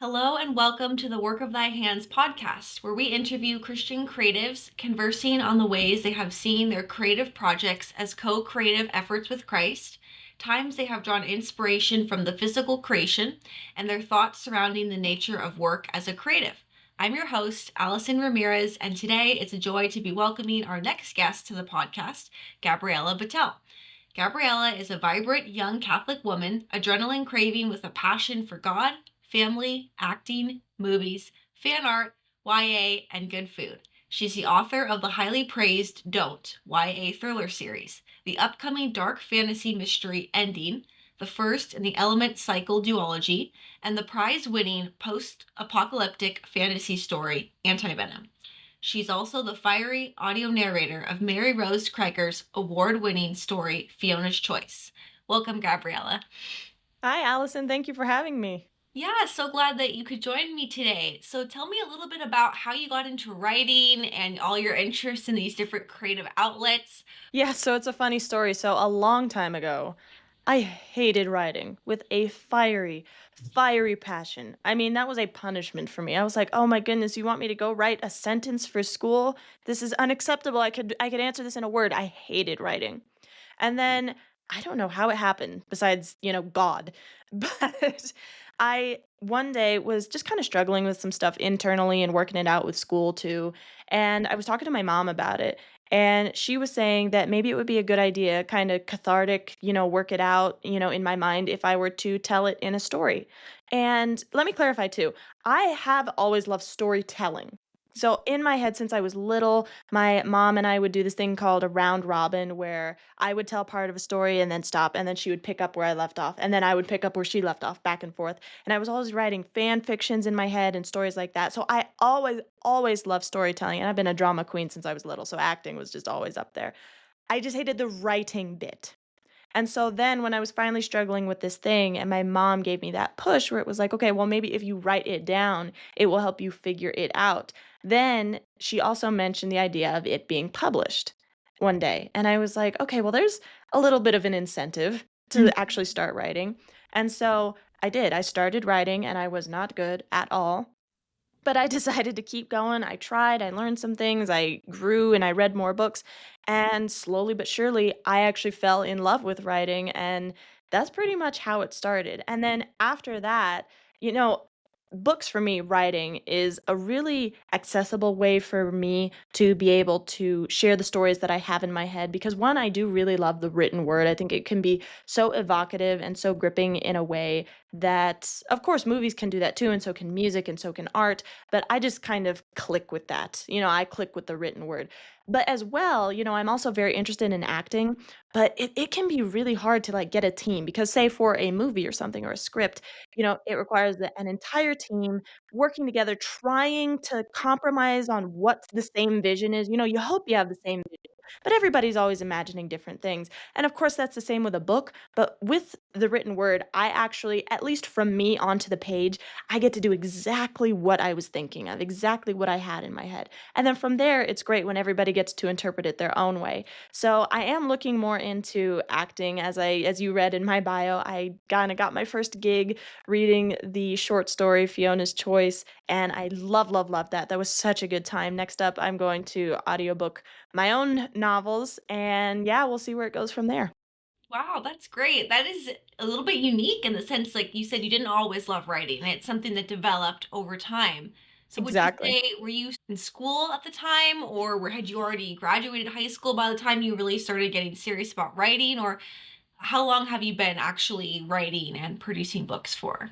Hello and welcome to the Work of Thy Hands podcast, where we interview Christian creatives conversing on the ways they have seen their creative projects as co creative efforts with Christ, times they have drawn inspiration from the physical creation, and their thoughts surrounding the nature of work as a creative. I'm your host, Allison Ramirez, and today it's a joy to be welcoming our next guest to the podcast, Gabriella Batel. Gabriella is a vibrant young Catholic woman, adrenaline craving with a passion for God, family, acting, movies, fan art, YA, and good food. She's the author of the highly praised Don't YA thriller series, the upcoming dark fantasy mystery Ending, the first in the Element Cycle duology, and the prize winning post apocalyptic fantasy story Anti-Venom. She's also the fiery audio narrator of Mary Rose Krieger's award-winning story, Fiona's Choice. Welcome, Gabriella. Hi, Allison. Thank you for having me. Yeah, so glad that you could join me today. So tell me a little bit about how you got into writing and all your interests in these different creative outlets. Yeah, so it's a funny story. So, a long time ago, I hated writing with a fiery passion. I mean, that was a punishment for me. I was like, "Oh my goodness, you want me to go write a sentence for school? This is unacceptable. I could answer this in a word." I hated writing. And then I don't know how it happened besides, God. But I one day was just kind of struggling with some stuff internally and working it out with school too. And I was talking to my mom about it. And she was saying that maybe it would be a good idea, kind of cathartic, work it out, in my mind if I were to tell it in a story. And let me clarify too. I have always loved storytelling. So in my head since I was little, my mom and I would do this thing called a round robin where I would tell part of a story and then stop, and then she would pick up where I left off, and then I would pick up where she left off, back and forth. And I was always writing fan fictions in my head and stories like that. So I always loved storytelling, and I've been a drama queen since I was little, so acting was just always up there. I just hated the writing bit. And so then when I was finally struggling with this thing and my mom gave me that push where it was like, okay, well, maybe if you write it down, it will help you figure it out. Then she also mentioned the idea of it being published one day. And I was like, okay, well, there's a little bit of an incentive to actually start writing. And so I did. I started writing and I was not good at all. But I decided to keep going. I tried, I learned some things, I grew and I read more books, and slowly but surely, I actually fell in love with writing, and that's pretty much how it started. And then after that, you know, books for me, writing is a really accessible way for me to be able to share the stories that I have in my head because one, I do really love the written word. I think it can be so evocative and so gripping in a way that, of course, movies can do that too, and so can music, and so can art. But I just kind of click with that. I click with the written word. But as well, I'm also very interested in acting, but it can be really hard to like get a team because say for a movie or something or a script, it requires an entire team working together, trying to compromise on what the same vision is. You hope you have the same vision, but everybody's always imagining different things. And of course, that's the same with a book. But with the written word, I actually, at least from me onto the page, I get to do exactly what I was thinking of, exactly what I had in my head. And then from there, it's great when everybody gets to interpret it their own way. So I am looking more into acting as you read in my bio. I kind of got my first gig reading the short story Fiona's Choice, and I love that. That was such a good time. Next up, I'm going to audiobook my own novels, and yeah, we'll see where it goes from there. Wow, that's great. That is a little bit unique in the sense, like you said, you didn't always love writing. It's something that developed over time. So would you Exactly. say, were you in school at the time, or had you already graduated high school by the time you really started getting serious about writing? Or how long have you been actually writing and producing books for?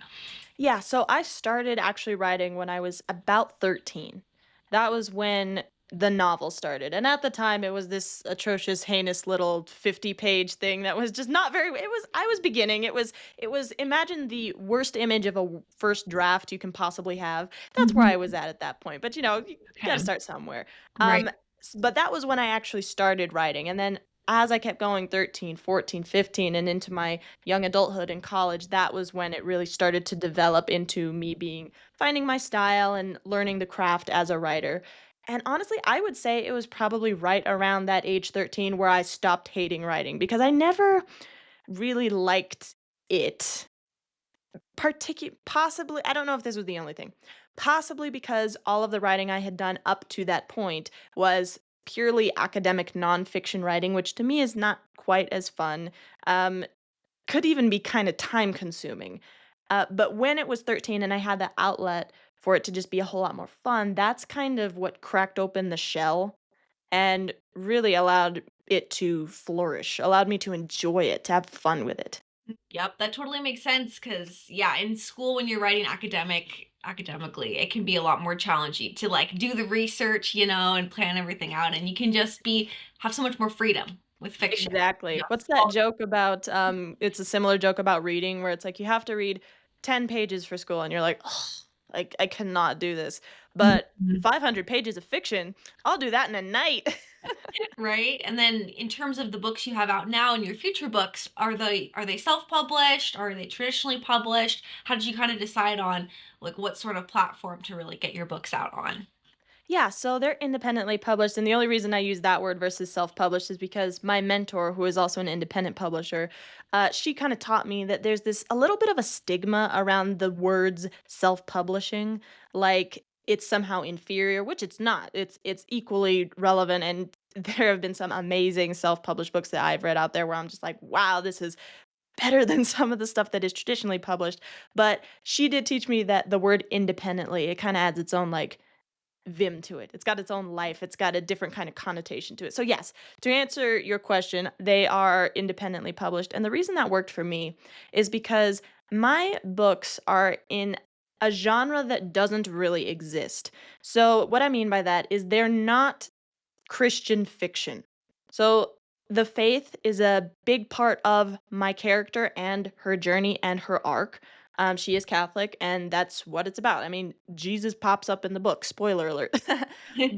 Yeah, so I started actually writing when I was about 13. That was when the novel started. And at the time it was this atrocious, heinous little 50-page thing that was just not very I was beginning. It was imagine the worst image of a first draft you can possibly have. That's where I Mhm. was at that point. But you got to Okay. start somewhere. Right. But that was when I actually started writing. And then as I kept going 13, 14, 15 and into my young adulthood and college, that was when it really started to develop into me being finding my style and learning the craft as a writer. And honestly, I would say it was probably right around that age 13 where I stopped hating writing because I never really liked it Possibly, I don't know if this was the only thing. Possibly because all of the writing I had done up to that point was purely academic nonfiction writing, which to me is not quite as fun. Um, could even be kind of time consuming. But when it was 13 and I had the outlet for it to just be a whole lot more fun, that's kind of what cracked open the shell and really allowed it to flourish, allowed me to enjoy it, to have fun with it. Yep, that totally makes sense. Cause yeah, in school when you're writing academically, it can be a lot more challenging to, like, do the research, and plan everything out, and you can just be have so much more freedom with fiction. Exactly. Yeah. What's that joke about, it's a similar joke about reading where it's like you have to read 10 pages for school and you're like, "Ugh, I cannot do this." But Mhm. 500 pages of fiction, I'll do that in a night. Right? And then in terms of the books you have out now and your future books, are they self-published? Are they traditionally published? How did you kind of decide on, like, what sort of platform to really get your books out on? Yeah, so they're independently published, and the only reason I use that word versus self-published is because my mentor, who is also an independent publisher, she kind of taught me that there's this a little bit of a stigma around the words self-publishing, like it's somehow inferior, which it's not. It's equally relevant, and there have been some amazing self-published books that I've read out there where I'm just like, wow, this is better than some of the stuff that is traditionally published. But she did teach me that the word independently, it kind of adds its own like vim to it. It's got its own life. It's got a different kind of connotation to it. So yes, to answer your question, they are independently published. And the reason that worked for me is because my books are in a genre that doesn't really exist. So what I mean by that is they're not Christian fiction. So the faith is a big part of my character and her journey and her arc. She is Catholic, and that's what it's about. I mean, Jesus pops up in the book, spoiler alert.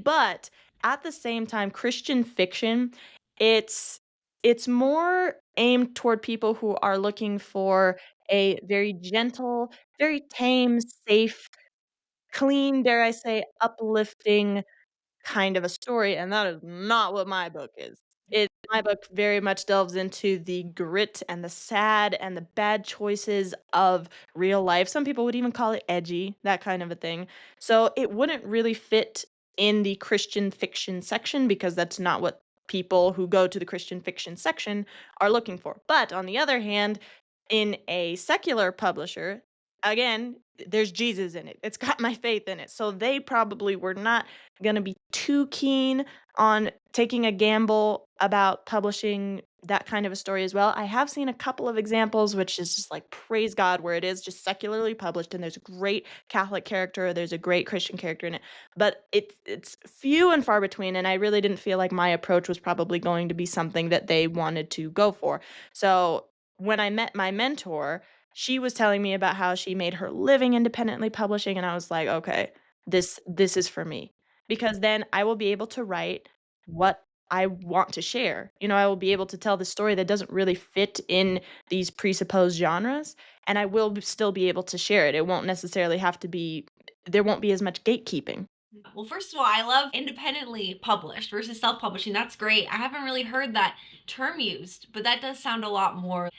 But at the same time, Christian fiction, it's it's more aimed toward people who are looking for a very gentle, very tame, safe, clean, dare I say, uplifting kind of a story, and that is not what my book is. My book very much delves into the grit and the sad and the bad choices of real life. Some people would even call it edgy, that kind of a thing. So it wouldn't really fit in the Christian fiction section because that's not what people who go to the Christian fiction section are looking for. But on the other hand, in a secular publisher, again, there's Jesus in it. It's got my faith in it. So they probably were not gonna be too keen on taking a gamble about publishing that kind of a story as well. I have seen a couple of examples, which is just like praise God, where it is just secularly published and there's a great Catholic character, there's a great Christian character in it. But it's few and far between, and I really didn't feel like my approach was probably going to be something that they wanted to go for. So when I met my mentor, she was telling me about how she made her living independently publishing, and I was like, okay, this is for me because then I will be able to write what I want to share. I will be able to tell the story that doesn't really fit in these presupposed genres, and I will still be able to share it. It won't necessarily have to be, there won't be as much gatekeeping. Well, first of all, I love independently published versus self-publishing. That's great. I haven't really heard that term used, but that does sound a lot more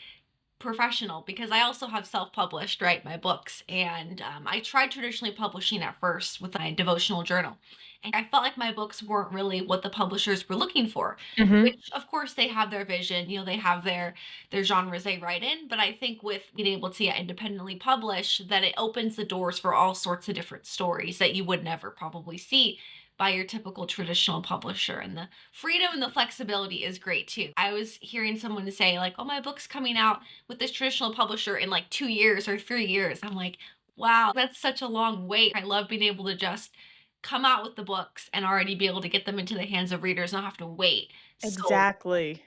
professional because I also have self-published, right, my books, and I tried traditionally publishing at first with my devotional journal, and I felt like my books weren't really what the publishers were looking for. Mhm. Which, of course, they have their vision, they have their genres they write in, but I think with being able to, yeah, independently publish, that it opens the doors for all sorts of different stories that you would never probably see by your typical traditional publisher. And the freedom and the flexibility is great too. I was hearing someone say, like, oh, my book's coming out with this traditional publisher in like 2 years or 3 years. I'm like, wow, that's such a long wait. I love being able to just come out with the books and already be able to get them into the hands of readers, not have to wait. So Exactly.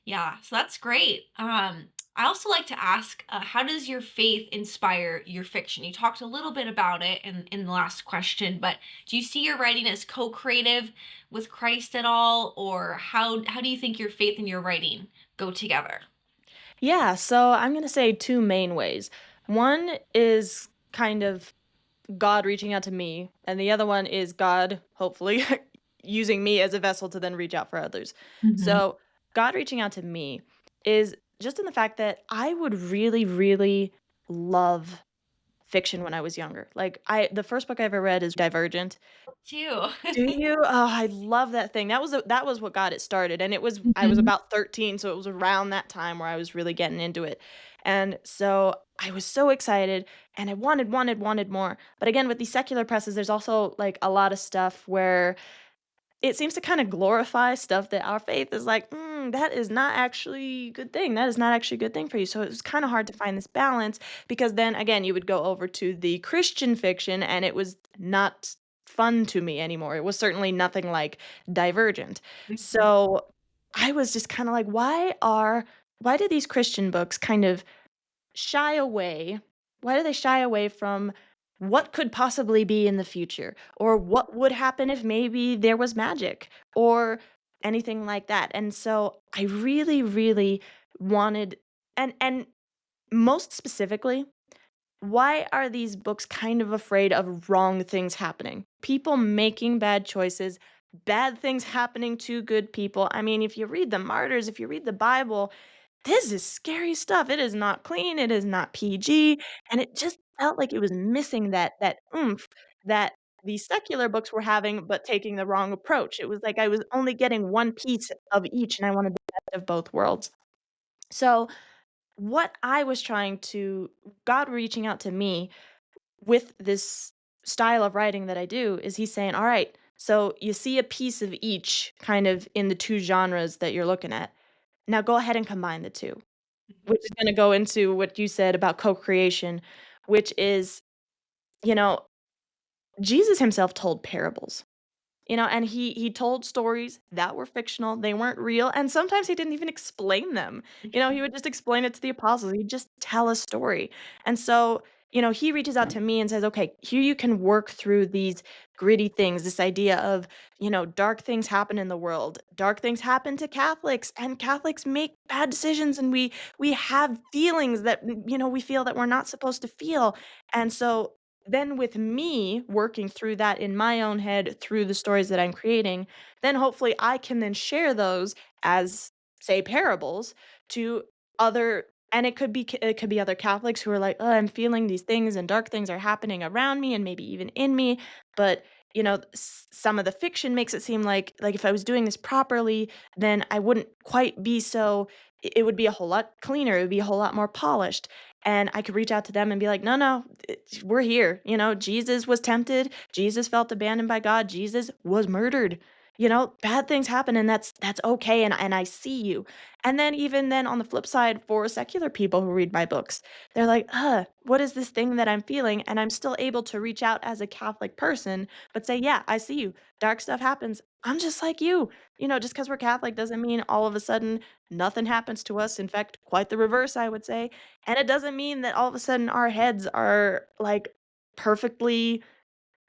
yeah, so that's great. I also like to ask, how does your faith inspire your fiction? You talked a little bit about it in the last question, but do you see your writing as co-creative with Christ at all, or how do you think your faith and your writing go together? Yeah, so I'm gonna say 2 main ways. One is kind of God reaching out to me, and the other one is God, hopefully, using me as a vessel to then reach out for others. Mhm. So, God reaching out to me is just in the fact that I would really, really love fiction when I was younger. Like, I the first book I ever read is Divergent. Too. Do you? Oh, I love that thing. That was what got it started, and I was Mhm. about 13, so it was around that time where I was really getting into it. And so I was so excited, and I wanted more. But again, with these secular presses, there's also, like, a lot of stuff where it seems to kinda glorify stuff that our faith is like, that is not actually a good thing. That is not actually a good thing for you." So it was kinda hard to find this balance because then, again, you would go over to the Christian fiction, and it was not fun to me anymore. It was certainly nothing like Divergent. Mhm. So I was just kinda like, why do these Christian books kind of shy away why do they shy away from what could possibly be in the future, or what would happen if maybe there was magic, or anything like that? And so I really, really wanted, and most specifically, why are these books kind of afraid of wrong things happening? People making bad choices, bad things happening to good people. I mean, if you read the martyrs, if you read the Bible, this is scary stuff. It is not clean, it is not PG, and it just felt like it was missing that oomph that these secular books were having, but taking the wrong approach. It was like I was only getting one piece of each, and I wanted the best of both worlds. So, what I was trying to God reaching out to me with this style of writing that I do is he's saying, "All right, so you see a piece of each kind of in the 2 genres that you're looking at. Now go ahead and combine the 2." Which is gonna go into what you said about co-creation, which is, you know, Jesus himself told parables. And he told stories that were fictional, they weren't real, and sometimes he didn't even explain them. He would just explain it to the apostles, he'd just tell a story. And so, he reaches out to me and says, "Okay, here you can work through these gritty things, this idea of, dark things happen in the world. Dark things happen to Catholics, and Catholics make bad decisions, and we have feelings that, we feel that we're not supposed to feel." And so then with me working through that in my own head through the stories that I'm creating, then hopefully I can then share those as, say, parables to other, and it could be other Catholics who are like, "Oh, I'm feeling these things and dark things are happening around me and maybe even in me." But, some of the fiction makes it seem like if I was doing this properly, then I wouldn't quite be so it would be a whole lot cleaner, it would be a whole lot more polished. And I could reach out to them and be like, "No, no, we're here. Jesus was tempted. Jesus felt abandoned by God. Jesus was murdered. Bad things happen, and that's okay. And I see you." And then even then, on the flip side, for secular people who read my books, they're like, what is this thing that I'm feeling?" And I'm still able to reach out as a Catholic person, but say, "Yeah, I see you. Dark stuff happens. I'm just like you." Just because we're Catholic doesn't mean all of a sudden nothing happens to us. In fact, quite the reverse, I would say. And it doesn't mean that all of a sudden our heads are, like, perfectly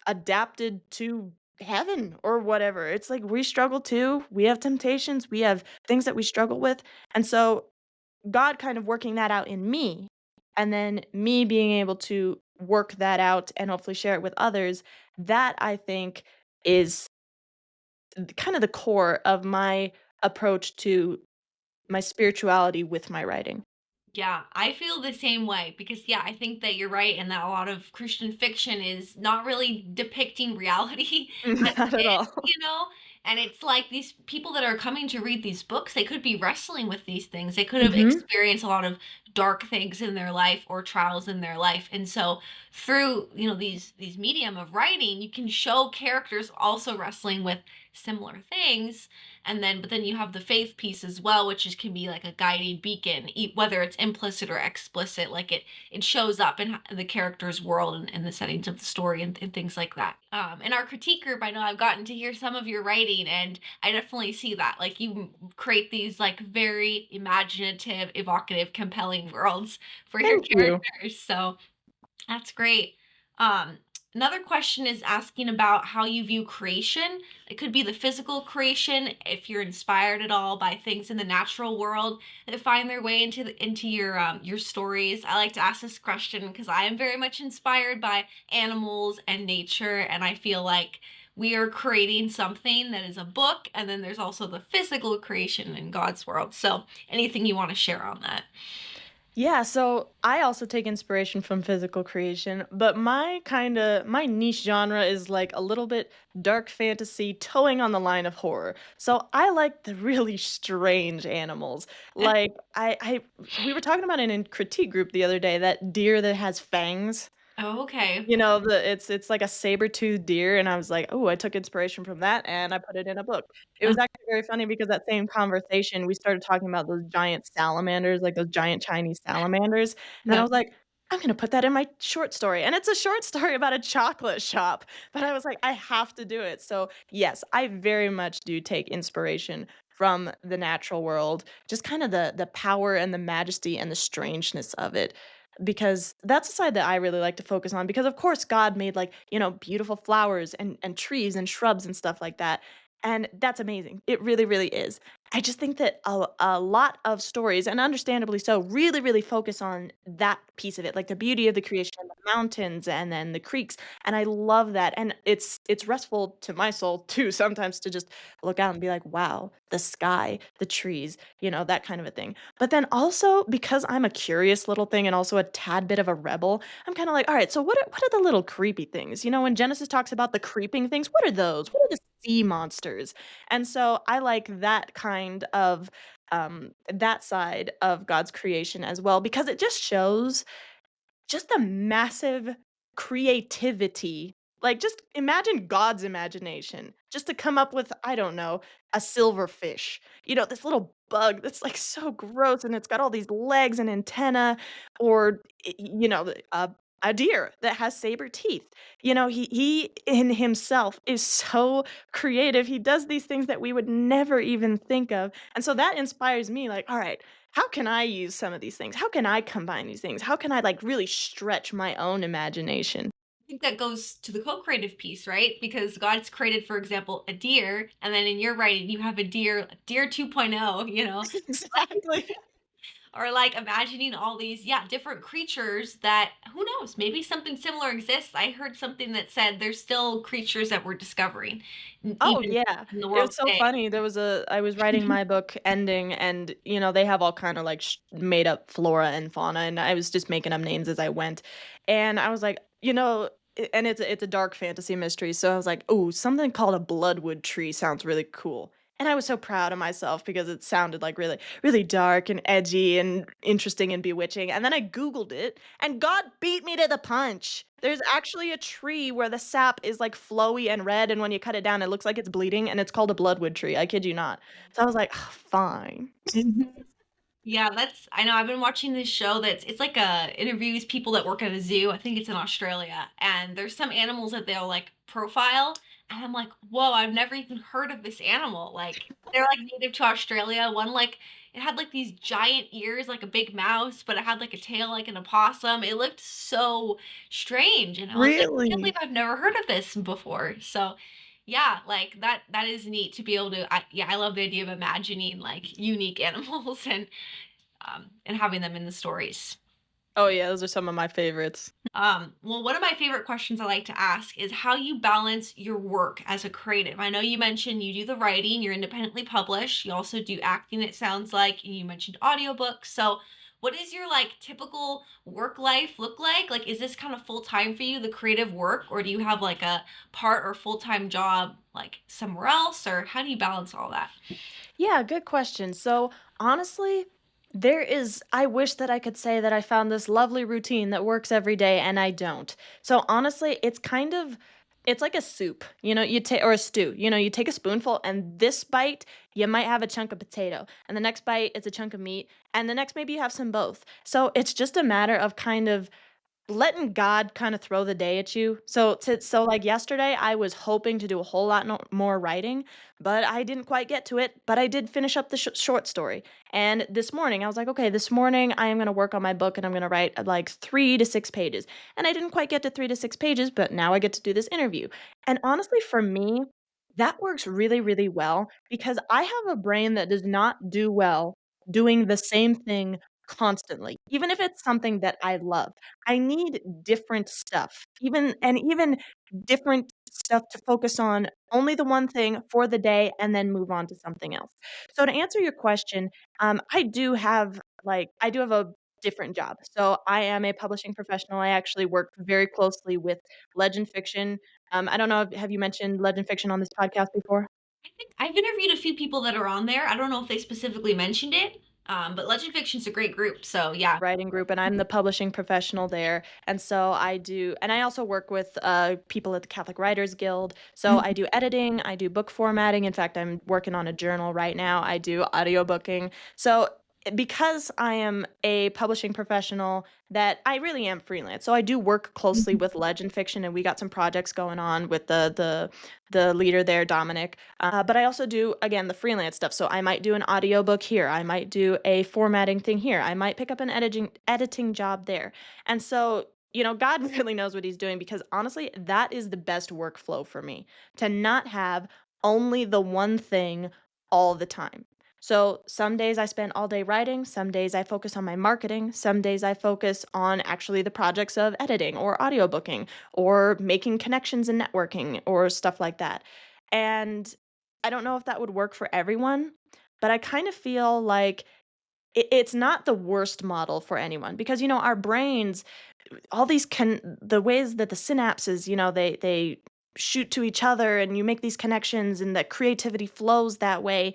adapted to heaven or whatever. It's like we struggle too. We have temptations, we have things that we struggle with. And so God kind of working that out in me, and then me being able to work that out and hopefully share it with others, that I think is kind of the core of my approach to my spirituality with my writing. Yeah, I feel the same way because, yeah, I think that you're right and that a lot of Christian fiction is not really depicting reality as Not it at is, all. And it's like these people that are coming to read these books, they could be wrestling with these things. They could have Mhm. experienced a lot of dark things in their life or trials in their life. And so through, these medium of writing, you can show characters also wrestling with similar things, and then but then you have the faith piece as well, which is can be like a guiding beacon, whether it's implicit or explicit. Like it shows up in the character's world and the settings of the story and things like that. In our critique group, I know I've gotten to hear some of your writing, and I definitely see that. Like you create these like very imaginative, evocative, compelling worlds for your Thank you. characters. So that's great. Um, Another question is asking about how you view creation. It could be the physical creation, if you're inspired at all by things in the natural world that find their way into your stories. I like to ask this question because I am very much inspired by animals and nature, and I feel like we are creating something that is a book, and then there's also the physical creation in God's world. So, anything you want to share on that? Yeah, so I also take inspiration from physical creation, but my niche genre is like a little bit dark fantasy towing on the line of horror. So I like the really strange animals. Like I we were talking about it in critique group the other day, that deer that has fangs. Oh, okay. You know, it's like a saber-toothed deer, and I was like, "Ooh, I took inspiration from that, and I put it in a book." It Uh, was actually very funny because that same conversation, we started talking about those giant salamanders, like those giant Chinese salamanders, and then I yeah. was like, "I'm gonna put that in my short story," and it's a short story about a chocolate shop, but I was like, "I have to do it." So, yes, I very much do take inspiration from the natural world, just kinda the power and the majesty and the strangeness of it, because that's a side that I really like to focus on because of course God made like, beautiful flowers and trees and shrubs and stuff like that. And that's amazing. It really, really is. I just think that a lot of stories, and understandably so, really, really focus on that piece of it, like the beauty of the creation, the mountains and then the creeks. And I love that. And it's restful to my soul too, sometimes to just look out and be like, wow, the sky, the trees, that kind of a thing. But then also, because I'm a curious little thing and also a tad bit of a rebel, I'm kinda like, "Alright, so what are the little creepy things?" You know, when Genesis talks about the creeping things, what are those? What are the sea monsters? And so I like that kind of, that side of God's creation as well because it just shows just the massive creativity. Like, just imagine God's imagination, just to come up with, I don't know, a silverfish. This little bug that's, like, so gross, and it's got all these legs and antenna, or, a deer that has saber teeth. He in himself is so creative. He does these things that we would never even think of, and so that inspires me, like, "Alright, how can I use some of these things? How can I combine these things? How can I like really stretch my own imagination?" I think that goes to the co-creative piece, right? Because God's created, for example, a deer, and then in your writing, you have a deer 2.0, Exactly. or like imagining all these, yeah, different creatures that who knows, maybe something similar exists. I heard something that said there's still creatures that we're discovering, Oh, even yeah. in the It world was so today. funny. I was writing my book ending and, they have all kind of like made up flora and fauna and I was just making up names as I went. And I was like, and it's a dark fantasy mystery. So I was like, "Oh, something called a bloodwood tree sounds really cool." And I was so proud of myself because it sounded like really, really dark and edgy and interesting and bewitching. And then I Googled it and God beat me to the punch. There's actually a tree where the sap is like flowy and red, and when you cut it down, it looks like it's bleeding, and it's called a bloodwood tree. I kid you not. So I was like, "Ah, fine." Mhm. Yeah, I know I've been watching this show it's like interviews people that work at a zoo. I think it's in Australia. And there's some animals that they'll like profile. And I'm like, whoa, I've never even heard of this animal. Like they're like native to Australia. One like it had like these giant ears like a big mouse, but it had like a tail like an opossum. It looked so strange. And I was like, I can't believe Really? I've never heard of this before. So yeah, like that is neat to be able to yeah, I love the idea of imagining like unique animals and having them in the stories. Oh, yeah, those are some of my favorites. Well, one of my favorite questions I like to ask is how you balance your work as a creative. I know you mentioned you do the writing, you're independently published, you also do acting, it sounds like, and you mentioned audiobooks. So, what is your like typical work life look like? Like, is this kind of full time for you, the creative work, or do you have like a part or full time job like somewhere else, or how do you balance all that? Yeah, good question. So, honestly, I wish that I could say that I found this lovely routine that works every day, and I don't. So, honestly, it's like a soup, or a stew. You take a spoonful, and this bite, you might have a chunk of potato, and the next bite, it's a chunk of meat, and the next, maybe you have some both. So, it's just a matter of kind of letting God kinda throw the day at you. Like, yesterday, I was hoping to do a whole lot more writing, but I didn't quite get to it, but I did finish up the short story, and this morning, I was like, "Okay, this morning, I am gonna work on my book, and I'm gonna write, like, 3 to 6 pages," and I didn't quite get to 3 to 6 pages, but now I get to do this interview, and honestly, for me, that works really, really well because I have a brain that does not do well doing the same thing constantly, even if it's something that I love. I need different stuff, even different stuff to focus on only the one thing for the day and then move on to something else. So to answer your question, I do have a different job. So I am a publishing professional. I actually work very closely with legend fiction. I don't know if have you mentioned legend fiction on this podcast before? I think I've interviewed a few people that are on there. I don't know if they specifically mentioned it, but Legend Fiction's a great group. So yeah. Writing group, and I'm the publishing professional there. And so I do, and I also work with people at the Catholic Writers Guild. So I Mhm. do editing, I do book formatting. In fact, I'm working on a journal right now. I do audiobooking. So because I am a publishing professional, that I really am freelance. So I do work closely Mhm. with legend fiction, and we got some projects going on with the leader there, Dominic. But I also do, again, the freelance stuff. So I might do an audiobook here. I might do a formatting thing here. I might pick up an editing job there. And so, God really knows what he's doing because honestly, that is the best workflow for me to not have only the one thing all the time. So some days I spend all day writing, some days I focus on my marketing, some days I focus on actually the projects of editing or audiobooking or making connections and networking or stuff like that. And I don't know if that would work for everyone, but I kind of feel like it's not the worst model for anyone because our brains, all these the ways that the synapses, they shoot to each other and you make these connections and that creativity flows that way.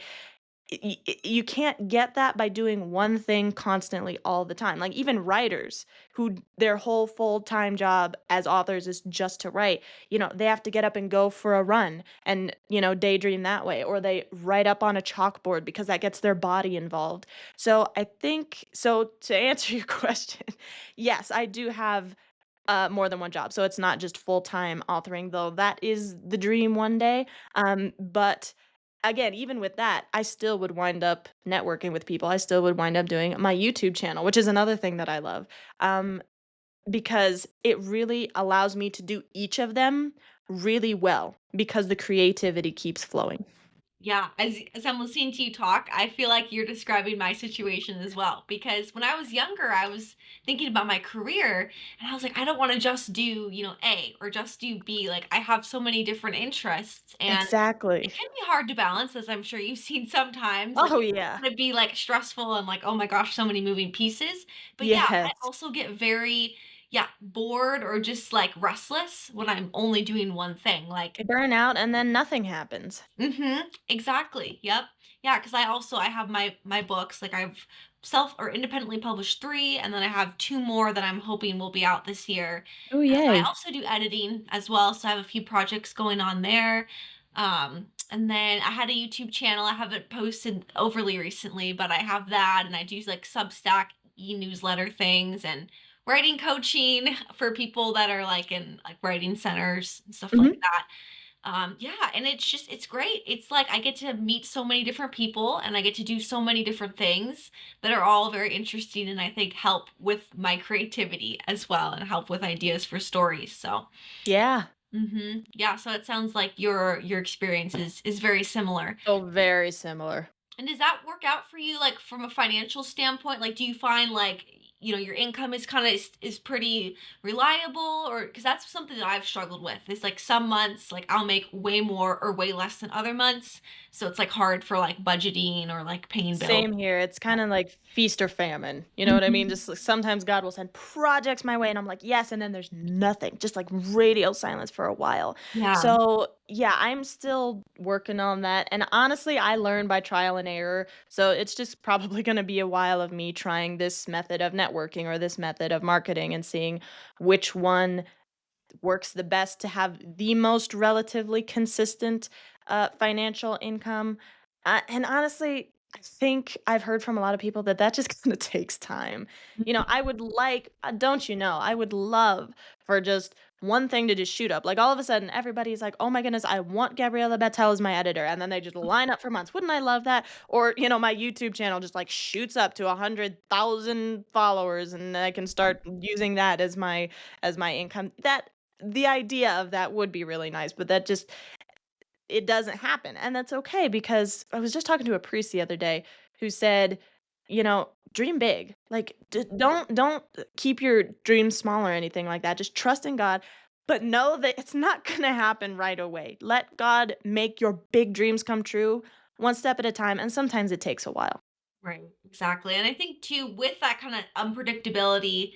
You can't get that by doing one thing constantly all the time. Like even writers who their whole full-time job as authors is just to write, they have to get up and go for a run and, daydream that way, or they write up on a chalkboard because that gets their body involved. So I think, so to answer your question, yes, I do have more than one job. So it's not just full-time authoring, though that is the dream one day. But again, even with that, I still would wind up networking with people. I still would wind up doing my YouTube channel, which is another thing that I love. Um, because it really allows me to do each of them really well because the creativity keeps flowing. Yeah, as I'm listening to you talk, I feel like you're describing my situation as well. Because when I was younger, I was thinking about my career and I was like, I don't want to just do, A or just do B. Like I have so many different interests and it Exactly. can be hard to balance, as I'm sure you've seen sometimes. Like Oh, you yeah. want to be like stressful and like, oh my gosh, so many moving pieces. But yeah, I Yes. also get very, yeah, bored or just like restless when I'm only doing one thing. Like I burn out and then nothing happens. mhm, exactly, yep. Yeah, because I have my books, like, I've self or independently published 3, and then I have 2 more that I'm hoping will be out this year, Oh, and I yay. also do editing as well, so I have a few projects going on there, and then I had a YouTube channel, I haven't posted overly recently, but I have that, and I do, like, Substack e-newsletter things and writing coaching for people that are, like, in, like, writing centers and stuff like Mhm. that. Yeah, and it's great. It's like I get to meet so many different people and I get to do so many different things that are all very interesting and I think help with my creativity as well and help with ideas for stories. So, Yeah. yeah, so it sounds like your experience is very similar. So very similar. And does that work out for you, like, from a financial standpoint? Like, do you find, like, your income is kinda is pretty reliable? Or because that's something that I've struggled with, is, like, some months, like, I'll make way more or way less than other months, so it's, like, hard for, like, budgeting or, like, paying bills. Same here. It's kinda like feast or famine, you know what I mean? Mhm. Just, like, sometimes God will send projects my way, and I'm like, "Yes," and then there's nothing, just, like, radio silence for a while. Yeah. So, yeah, I'm still working on that, and honestly, I learn by trial and error, so it's just probably gonna be a while of me trying this method of networking or this method of marketing and seeing which one works the best to have the most relatively consistent financial income. And honestly, I think I've heard from a lot of people that that just kind of takes time. I would like, don't you know, I would love for just one thing to just shoot up. Like all of a sudden, everybody's like, oh my goodness, I want Gabriella Batel as my editor. And then they just line up for months. Wouldn't I love that? Or, my YouTube channel just like shoots up to 100,000 followers and I can start using that as my income. That the idea of that would be really nice, but that just it doesn't happen, and that's okay because I was just talking to a priest the other day who said, "Dream big. Like, don't keep your dreams small or anything like that. Just trust in God, but know that it's not gonna happen right away. Let God make your big dreams come true one step at a time, and sometimes it takes a while." Right, exactly. And I think too, with that kind of unpredictability,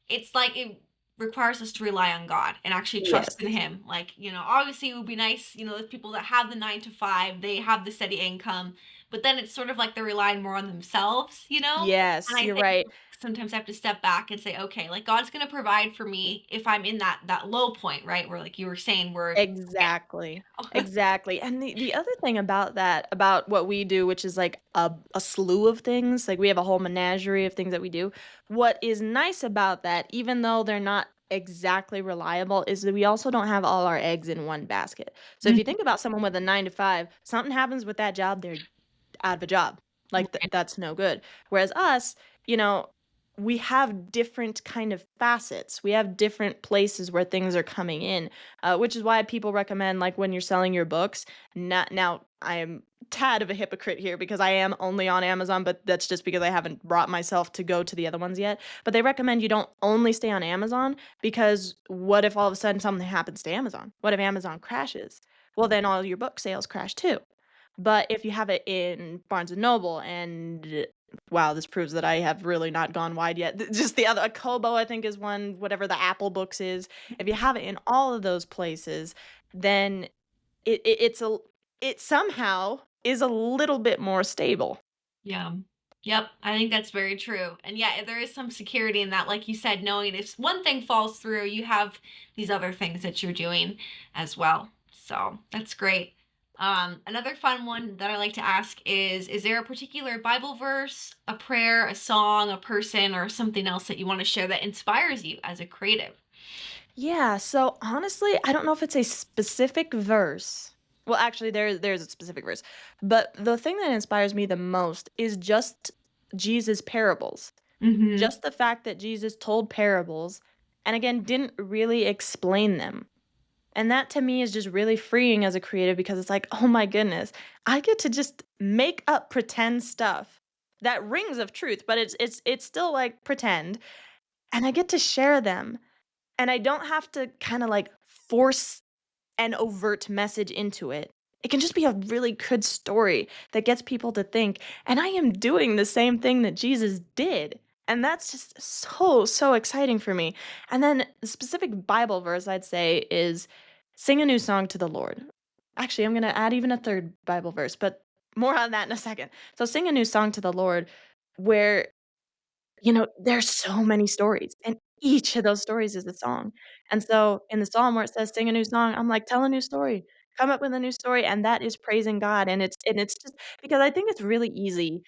it's like it requires us to rely on God and actually trust Yes. in Him. Like, obviously it would be nice, the people that have the 9 to 5, they have the steady income, but then it's sort of like they're relying more on themselves, you know? And Yes, I you're think right. sometimes I have to step back and say, okay, like God's gonna provide for me if I'm in that low point, right? Where like you were saying, where Exactly. okay. Exactly, and the other thing about that about what we do, which is, like, a slew of things, like, we have a whole menagerie of things that we do. What is nice about that, even though they're not exactly reliable, is that we also don't have all our eggs in one basket. So if you Mhm. think about someone with a 9 to 5, something happens with that job, they're out of a job. Like, that's no good. Whereas us, you know, we have different kind of facets. We have different places where things are coming in, which is why people recommend, like, when you're selling your books, not now, I am tad of a hypocrite here because I am only on Amazon, but that's just because I haven't brought myself to go to the other ones yet. But they recommend you don't only stay on Amazon because what if all of a sudden something happens to Amazon? What if Amazon crashes? Well, then all your book sales crash too. But if you have it in Barnes& and Noble and wow, this proves that I have really not gone wide yet. Just the other Kobo, I think, is one, whatever the Apple Books is. If you have it in all of those places, then it somehow is a little bit more stable. Yeah. Yep, I think that's very true. And yeah, there is some security in that, like you said, knowing if one thing falls through, you have these other things that you're doing as well. So that's great. Another fun one that I like to ask is there a particular Bible verse, a prayer, a song, a person, or something else that you want to share that inspires you as a creative? Yeah, so honestly, I don't know if it's a specific verse. Well, actually, there's a specific verse, but the thing that inspires me the most is just Jesus' parables. Mm-hmm. Just the fact that Jesus told parables and again didn't really explain them. And that to me is just really freeing as a creative because it's like, "Oh my goodness, I get to just make up pretend stuff that rings of truth, but it's still like pretend, and I get to share them, and I don't have to kinda like force an overt message into it. It can just be a really good story that gets people to think, and I am doing the same thing that Jesus did. And that's just so, so exciting for me. And then the specific Bible verse I'd say is sing a new song to the Lord. Actually, I'm going to add even a third Bible verse, but more on that in a second. So, sing a new song to the Lord where there's so many stories, and each of those stories is a song. And so in the psalm where it says, "Sing a new song," I'm like, "Tell a new story. Come up with a new story," and that is praising God, and it's just because I think it's really easy.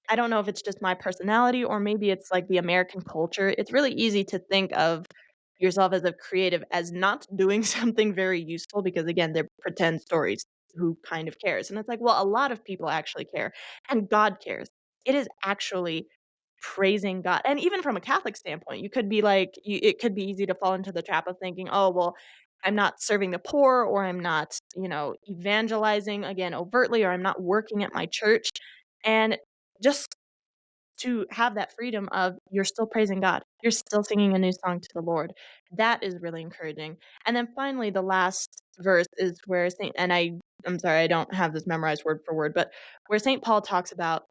I don't know if it's just my personality or maybe it's, like, the American culture. It's really easy to think of yourself as a creative as not doing something very useful because, again, they're pretend stories. Who kind of cares? And it's like, well, a lot of people actually care, and God cares. It is actually praising God. And even from a Catholic standpoint, you could be like it could be easy to fall into the trap of thinking, "Oh, well, I'm not serving the poor or I'm not, evangelizing again overtly or I'm not working at my church." And just to have that freedom of you're still praising God. You're still singing a new song to the Lord. That is really encouraging. And then finally the last verse is where Saint and I'm sorry, I don't have this memorized word for word, but where Saint Paul talks about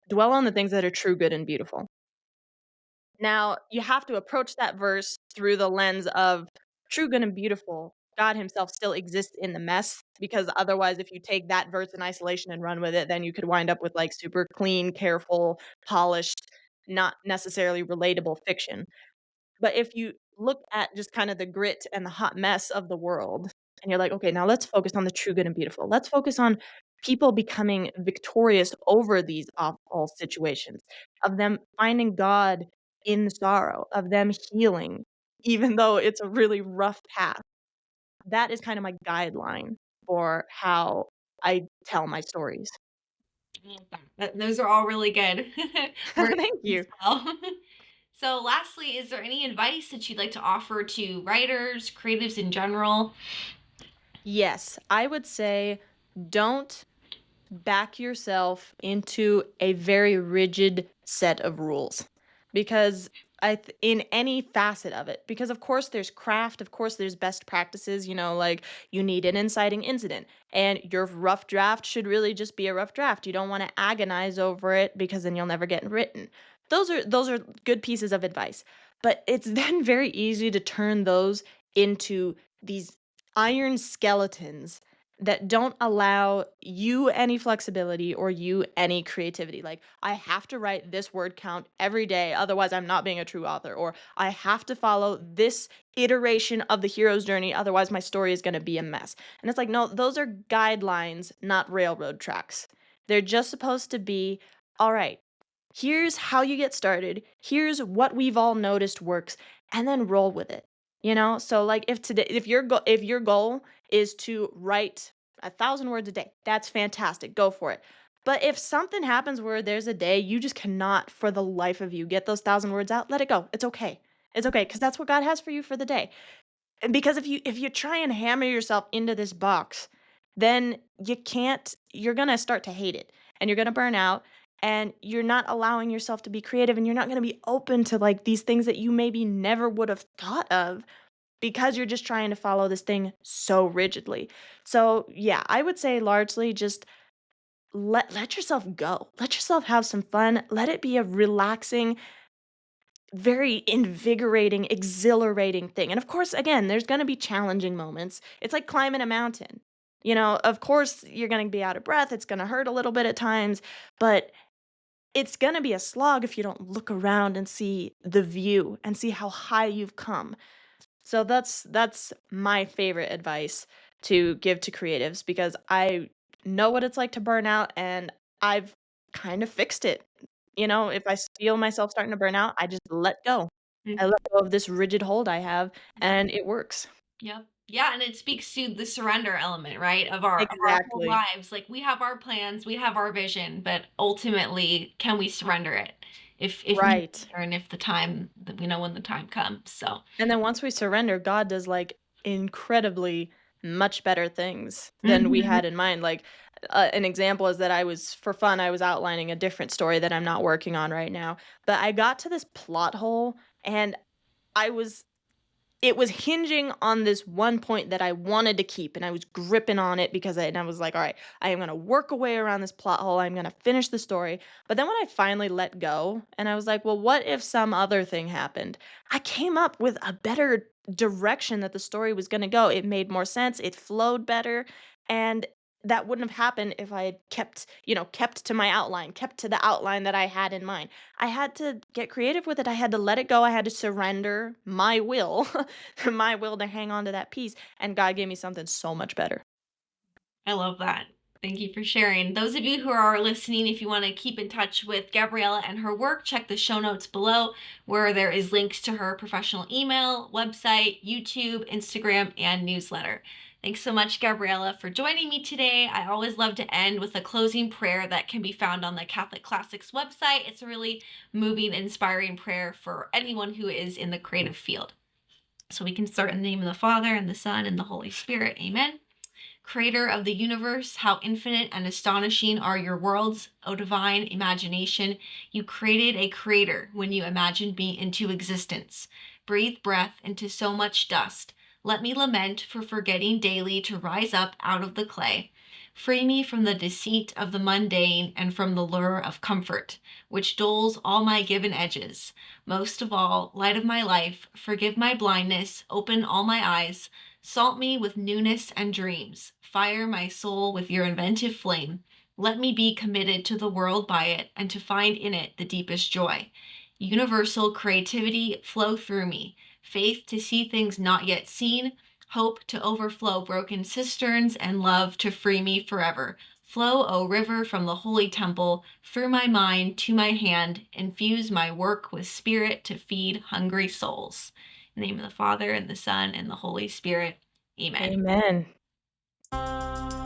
dwell on the things that are true, good, and beautiful. Now, you have to approach that verse through the lens of true, good, and beautiful. God himself still exists in the mess because otherwise, if you take that verse in isolation and run with it, then you could wind up with like super clean, careful, polished, not necessarily relatable fiction. But if you look at just kind of the grit and the hot mess of the world, and you're like, okay, now let's focus on the true, good, and beautiful. Let's focus on people becoming victorious over these awful situations, of them finding God in the sorrow, of them healing, even though it's a really rough path. That is kind of my guideline for how I tell my stories. I love that. Those are all really good. Words Thank as you. well. So, lastly, is there any advice that you'd like to offer to writers, creatives in general? Yes, I would say don't back yourself into a very rigid set of rules because in any facet of it, because of course there's craft, of course there's best practices, like you need an inciting incident, and your rough draft should really just be a rough draft. You don't want to agonize over it because then you'll never get written. Those are good pieces of advice. But it's then very easy to turn those into these iron skeletons that don't allow you any flexibility or you any creativity. Like, I have to write this word count every day, otherwise, I'm not being a true author. Or I have to follow this iteration of the hero's journey, otherwise, my story is going to be a mess. And it's like, no, those are guidelines, not railroad tracks. They're just supposed to be all right, here's how you get started, here's what we've all noticed works, and then roll with it. So like if your goal is to write 1,000 words a day, that's fantastic. Go for it. But if something happens where there's a day you just cannot for the life of you get those 1,000 words out, let it go. It's okay. It's okay because that's what God has for you for the day. And because if you try and hammer yourself into this box, then you're going to start to hate it and you're going to burn out and you're not allowing yourself to be creative and you're not going to be open to like these things that you maybe never would have thought of because you're just trying to follow this thing so rigidly. So, yeah, I would say largely just let yourself go. Let yourself have some fun. Let it be a relaxing, very invigorating, exhilarating thing. And of course, again, there's going to be challenging moments. It's like climbing a mountain. Of course, you're going to be out of breath. It's going to hurt a little bit at times, but it's going to be a slog if you don't look around and see the view and see how high you've come. So that's my favorite advice to give to creatives because I know what it's like to burn out and I've kind of fixed it. If I feel myself starting to burn out, I just let go. I Mhm. let go of this rigid hold I have Yep. and it works. Yep. Yeah, and it speaks to the surrender element, right? Of our whole Exactly. lives. Like we have our plans, we have our vision, but ultimately, can we surrender it if need Right. be, or and if the time that we know when the time comes. So, And then once we surrender, God does like incredibly much better things than we mhm. had in mind. Like an example is that for fun, I was outlining a different story that I'm not working on right now. But I got to this plot hole and I was it was hinging on this one point that I wanted to keep, and I was gripping on it and I was like, "All right, I am gonna work away around this plot hole. I'm gonna finish the story." But then when I finally let go, and I was like, "Well, what if some other thing happened?" I came up with a better direction that the story was gonna go. It made more sense. It flowed better, and that wouldn't have happened if I had kept to my outline, kept to the outline that I had in mind. I had to get creative with it. I had to let it go. I had to surrender my will my will to hang on to that piece, and God gave me something so much better. I love that. Thank you for sharing. Those of you who are listening, if you want to keep in touch with Gabriella and her work, check the show notes below where there is links to her professional email, website, YouTube, Instagram, and newsletter. Thanks so much, Gabriella, for joining me today. I always love to end with a closing prayer that can be found on the Catholic Classics website. It's a really moving, inspiring prayer for anyone who is in the creative field. So we can start in the name of the Father, and the Son, and the Holy Spirit. Amen. Creator of the universe, how infinite and astonishing are your worlds, O divine imagination. You created a creator when you imagined me into existence. Breathe breath into so much dust. Let me lament for forgetting daily to rise up out of the clay. Free me from the deceit of the mundane and from the lure of comfort, which dulls all my given edges. Most of all, light of my life, forgive my blindness, open all my eyes, salt me with newness and dreams. Fire my soul with your inventive flame. Let me be committed to the world by it and to find in it the deepest joy. Universal creativity flow through me. Faith to see things not yet seen. Hope to overflow broken cisterns and love to free me forever. Flow, O river, from the holy temple, through my mind to my hand. Infuse my work with spirit to feed hungry souls. In the name of the Father, and the Son, and the Holy Spirit. Amen. Amen.